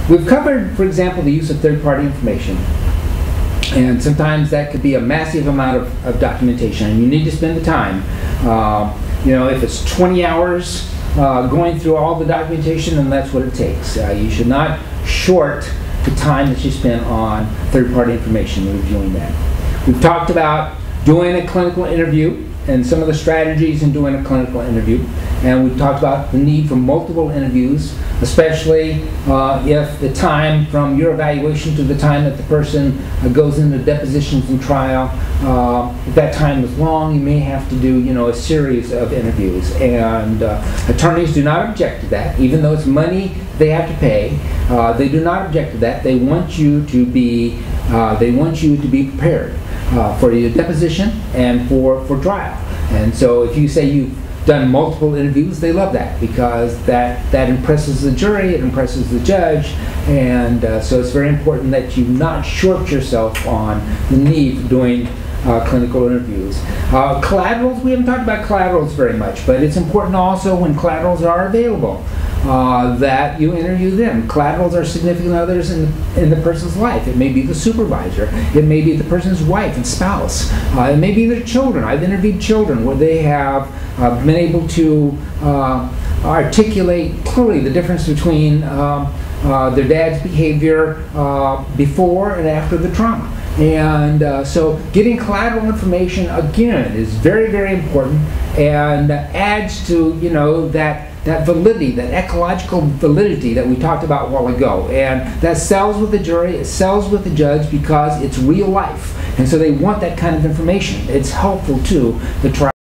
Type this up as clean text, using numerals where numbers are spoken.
We've covered, for example, the use of third-party information. And sometimes that could be a massive amount of documentation, and you need to spend the time. You know, if it's 20 hours going through all the documentation, then that's what it takes. You should not short the time that you spend on third-party information and reviewing that. We've talked about doing a clinical interview and some of the strategies in doing a clinical interview. And we've talked about the need for multiple interviews, especially if the time from your evaluation to the time that the person goes into depositions and trial, if that time is long, you may have to do, you know, a series of interviews. And attorneys do not object to that, even though it's money they have to pay. They do not object to that. They want you to be prepared for your deposition and for trial. And so if you say you've done multiple interviews, they love that, because that impresses the jury, it impresses the judge, and so it's very important that you not short yourself on the need for doing clinical interviews. Collaterals, we haven't talked about collaterals very much, but it's important also when collaterals are available that you interview them. Collaterals are significant others in the person's life. It may be the supervisor, it may be the person's wife and spouse, it may be their children. I've interviewed children where they have been able to articulate clearly the difference between their dad's behavior before and after the trauma. And so getting collateral information, again, is very, very important, and adds to, you know, that validity, that ecological validity that we talked about a while ago. And that sells with the jury, it sells with the judge, because it's real life. And so they want that kind of information. It's helpful to the trial.